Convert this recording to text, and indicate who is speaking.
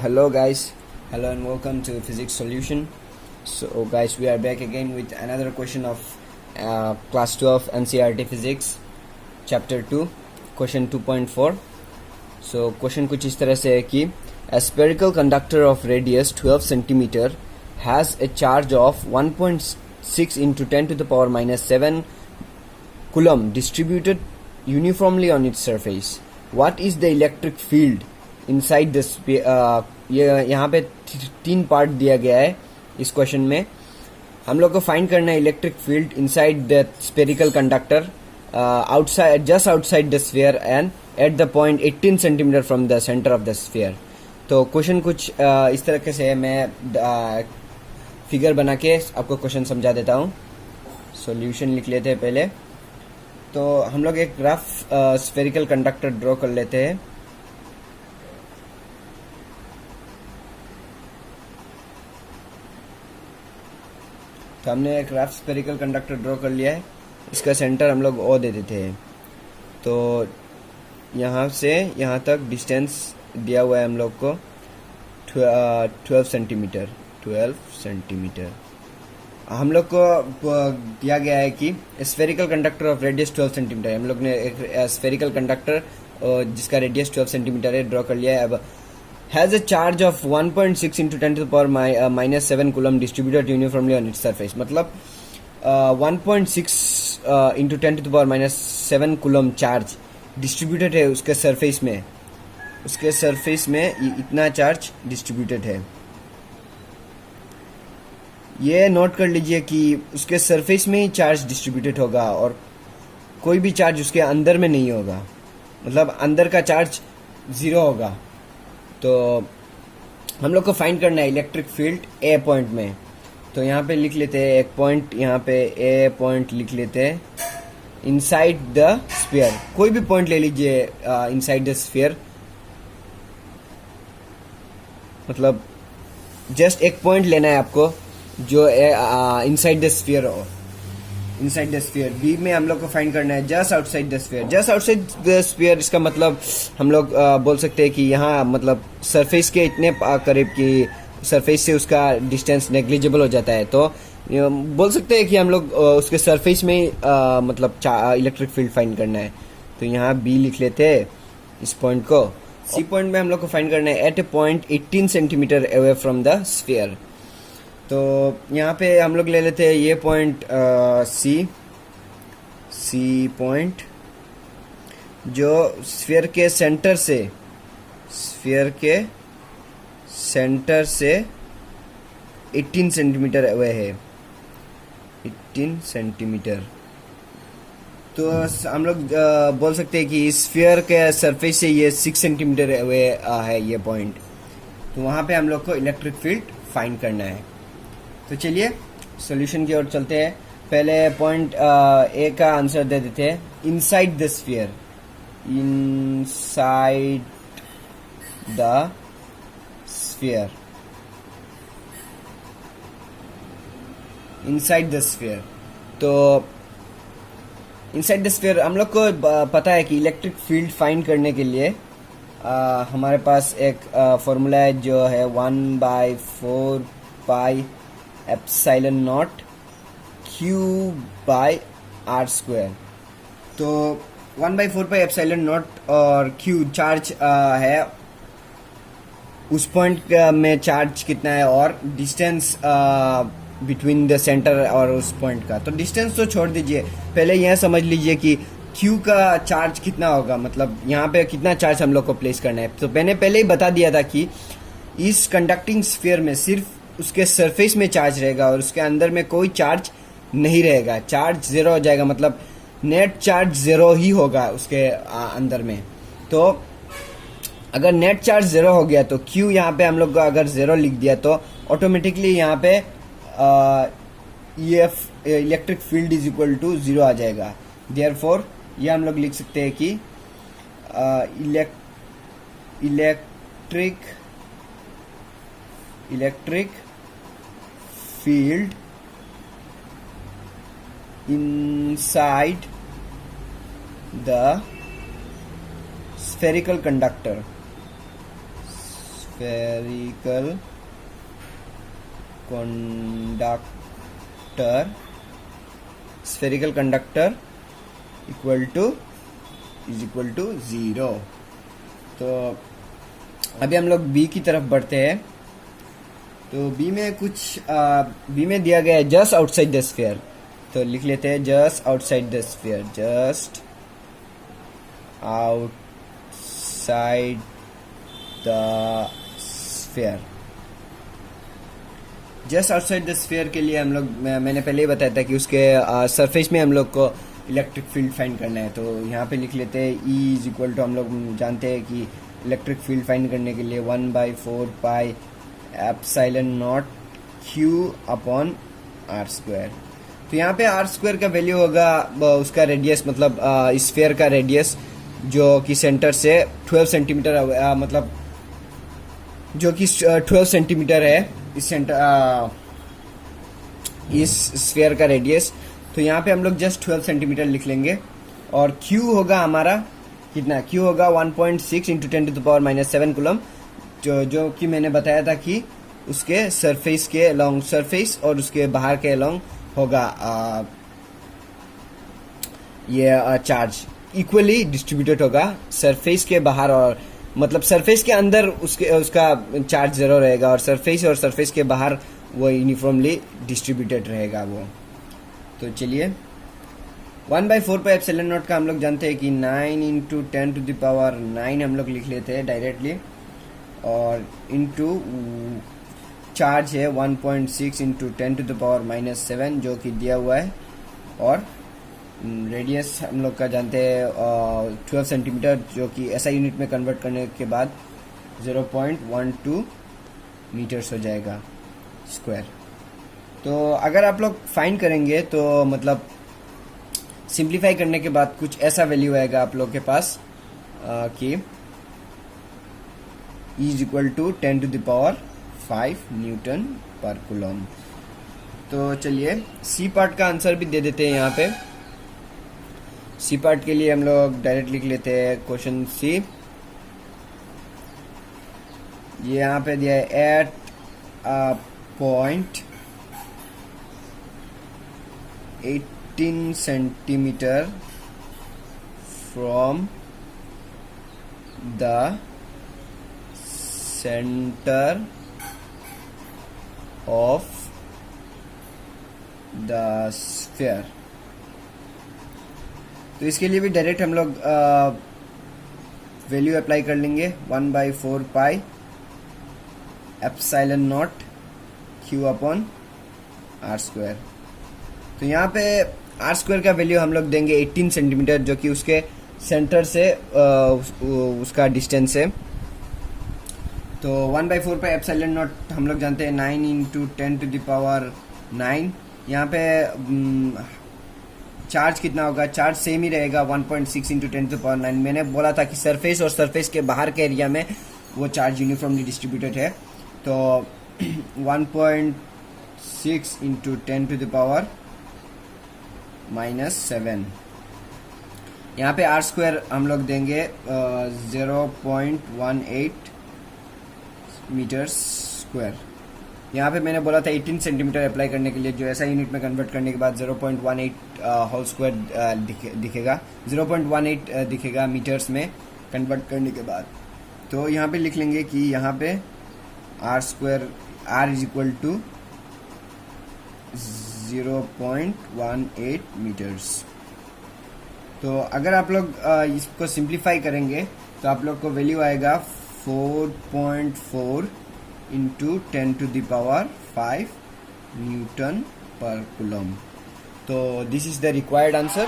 Speaker 1: hello guys, hello and welcome to Physics Solution. So guys, we are back again with another question of class 12 NCERT Physics chapter 2 question 2.4. So question कुछ इस तरह से है कि a spherical conductor of radius 12 centimeter has a charge of 1.6 into 10 to the power minus 7 coulomb distributed uniformly on its surface. What is the electric field inside this? यहाँ पे 3 part दिया गया है इस क्वेश्चन में. हम लोग को फाइंड करना है electric field inside the spherical conductor outside, just outside the sphere and at the point 18 centimetre from the centre of the sphere. तो क्वेश्चन कुछ इस तरह से है. मैं फिगर बना के आपको क्वेश्चन समझा देता हूँ. सॉल्यूशन लिख लेते हैं पहले. तो हम लोग एक रफ स्फेरिकल कंडक्टर ड्रॉ कर लेते हैं. तो हमने एक रफ स्फेरिकल कंडक्टर ड्रॉ कर लिया है. इसका सेंटर हम लोग ओ दे देते हैं. तो यहाँ से यहाँ तक डिस्टेंस दिया हुआ है हम लोग को 12 सेंटीमीटर. हम लोग को दिया गया है कि spherical conductor of radius 12 centimetre. हम लोग ने एक स्फेरिकल कंडक्टर जिसका रेडियस 12 सेंटीमीटर है ड्रॉ कर लिया है. अब has a charge of 1.6 into 10 to the power minus 7 coulomb distributed uniformly on its surface. मतलब 1.6 into 10 to the power minus 7 coulomb charge distributed है उसके सरफेस में. उसके सरफेस में इतना चार्ज डिस्ट्रीब्यूटेड है. ये नोट कर लीजिए कि उसके सरफेस में ही चार्ज डिस्ट्रीब्यूटेड होगा और कोई भी चार्ज उसके अंदर में नहीं होगा. मतलब अंदर का चार्ज 0 होगा. तो हम लोग को फाइंड करना है इलेक्ट्रिक फील्ड ए पॉइंट में. तो यहाँ पे लिख लेते हैं एक पॉइंट. यहाँ पे ए पॉइंट लिख लेते हैं इनसाइड द स्फीयर. कोई भी पॉइंट ले लीजिए इनसाइड द स्फीयर. मतलब जस्ट एक पॉइंट लेना है आपको जो इनसाइड द स्फीयर हो. इनसाइड द स्फीयर बी में हम लोग को फाइंड करना है just outside the sphere. Just outside the sphere इसका मतलब हम लोग बोल सकते हैं कि यहाँ मतलब सरफेस के इतने करीब कि सरफेस से उसका डिस्टेंस नेग्लिजिबल हो जाता है. तो बोल सकते हैं कि हम लोग उसके सरफेस में मतलब इलेक्ट्रिक फील्ड फाइंड करना है. तो यहाँ बी लिख लेते हैं इस पॉइंट को. सी पॉइंट में हम लोग को फाइंड करना है at a point 18 centimetre away from the sphere. तो यहाँ पे हम लोग ले लेते हैं ये पॉइंट सी पॉइंट जो स्फीयर के सेंटर से 18 सेंटीमीटर अवे है. 18 सेंटीमीटर. तो हम लोग बोल सकते हैं कि स्फीयर के सरफेस से ये 6 सेंटीमीटर अवे है ये पॉइंट. तो वहाँ पे हम लोग को इलेक्ट्रिक फील्ड फाइंड करना है. तो चलिए सॉल्यूशन की ओर चलते हैं. पहले पॉइंट ए का आंसर दे देते हैं inside the sphere. Inside the sphere. Inside the sphere. तो इनसाइड द स्फीयर हम लोग को पता है कि इलेक्ट्रिक फील्ड फाइंड करने के लिए हमारे पास एक फॉर्मूला है जो है 1/4 pi epsilon naught Q by R square. तो 1/4 पाई एप्सिलॉन नॉट और Q चार्ज है. उस पॉइंट में चार्ज कितना है और डिस्टेंस बिटवीन द सेंटर और उस पॉइंट का. तो डिस्टेंस तो छोड़ दीजिए, पहले यह समझ लीजिए कि Q का चार्ज कितना होगा. मतलब यहाँ पे कितना चार्ज हम लोग को प्लेस करना है. तो मैंने पहले ही बता दिया था कि इस कंडक्टिंग स्फीयर में सिर्फ उसके सरफेस में चार्ज रहेगा और उसके अंदर में कोई चार्ज नहीं रहेगा. चार्ज 0 हो जाएगा. मतलब नेट चार्ज 0 ही होगा उसके अंदर में. तो अगर नेट चार्ज 0 हो गया तो Q यहाँ पे हम लोग को अगर 0 लिख दिया तो ऑटोमेटिकली यहाँ पे EF electric field is equal to 0 आ जाएगा. देयरफॉर ये हम लोग लिख सकते हैं कि electric field inside the spherical conductor spherical conductor is equal to 0। तो अभी हम लोग बी की तरफ बढ़ते हैं। तो बी में दिया गया है जस्ट आउटसाइड द स्फीयर, तो लिख लेते हैं just outside the sphere, just outside the sphere. Just outside the sphere के लिए हम लोग, मैंने पहले ही बताया था कि उसके सरफेस में हम लोग को इलेक्ट्रिक फील्ड फाइंड करना है। तो यहाँ पे लिख लेते हैं E इज इक्वल टू, हम लोग जानते हैं कि इलेक्ट्रिक फील्ड फाइंड करने के लिए 1/4 pi epsilon naught Q upon R square. तो यहाँ पे R स्क्वायर का वैल्यू होगा उसका रेडियस, मतलब स्फीयर का रेडियस जो कि सेंटर से 12 सेंटीमीटर, मतलब जो कि 12 सेंटीमीटर है इस स्फीयर का रेडियस। तो यहाँ पे हम लोग जस्ट 12 सेंटीमीटर लिख लेंगे। और Q होगा हमारा कितना, Q होगा 1.6 इंटू 10⁻⁻7 कूलम, जो कि मैंने बताया था कि उसके सरफेस के अलोंग, सरफेस और उसके बाहर के अलोंग होगा ये चार्ज इक्वली डिस्ट्रीब्यूटेड होगा। सरफेस के बाहर और मतलब सरफेस के अंदर उसका चार्ज 0 रहेगा, और सरफेस के बाहर वो यूनिफॉर्मली डिस्ट्रीब्यूटेड रहेगा वो। तो चलिए 1/4 पाई एप्सिलॉन नॉट का हम लोग जानते हैं कि 9 इंटू 10⁻9 हम लोग लिख लेते हैं डायरेक्टली, और इंटू चार्ज है 1.6 इंटू 10⁻⁻7 जो कि दिया हुआ है, और रेडियस हम लोग का जानते हैं 12 सेंटीमीटर, जो कि ऐसा यूनिट में कन्वर्ट करने के बाद 0.12 मीटर्स हो जाएगा स्क्वायर। तो अगर आप लोग फाइंड करेंगे तो मतलब सिंप्लीफाई करने के बाद कुछ ऐसा वैल्यू आएगा आप लोग के पास कि E is equal to 10⁵ newton per coulomb. तो चलिए सी पार्ट का आंसर भी दे देते हैं। यहाँ पे सी पार्ट के लिए हम लोग डायरेक्ट लिख लेते हैं क्वेश्चन सी। ये यहाँ पे दिया है at point 18 centimetre from the centre of the sphere. तो इसके लिए भी डायरेक्ट हम लोग वैल्यू अप्लाई कर लेंगे 1/4 pi epsilon naught Q upon R square. तो यहाँ पे R स्क्वायर का वैल्यू हम लोग देंगे 18 सेंटीमीटर, जो कि उसके सेंटर से उसका डिस्टेंस है। तो 1/4 पाई एप्सिलॉन नॉट हम लोग जानते हैं 9 इंटू 10⁻9। यहाँ पे चार्ज कितना होगा, चार्ज सेम ही रहेगा 1.6 इंटू 10⁻9। मैंने बोला था कि सरफेस और सरफेस के बाहर के एरिया में वो चार्ज यूनिफॉर्मली डिस्ट्रीब्यूटेड है। तो 1.6 इंटू 10⁻⁻7। यहाँ पे R स्क्वायर हम लोग देंगे 0.18 मीटर स्क्वायर। यहाँ पे मैंने बोला था 18 सेंटीमीटर अप्लाई करने के लिए, जो ऐसा यूनिट में कन्वर्ट करने के बाद 0.18 होल स्क्वायर दिखेगा, 0.18 दिखेगा मीटर्स में कन्वर्ट करने के बाद। तो यहाँ पे लिख लेंगे कि यहाँ पे R square R is equal to 0.18 metres. तो अगर आप लोग इसको सिंप्लीफाई करेंगे तो आप लोग को वैल्यू आएगा 4.4 इंटू 10⁵ न्यूटन पर कूलम। तो this is the required answer.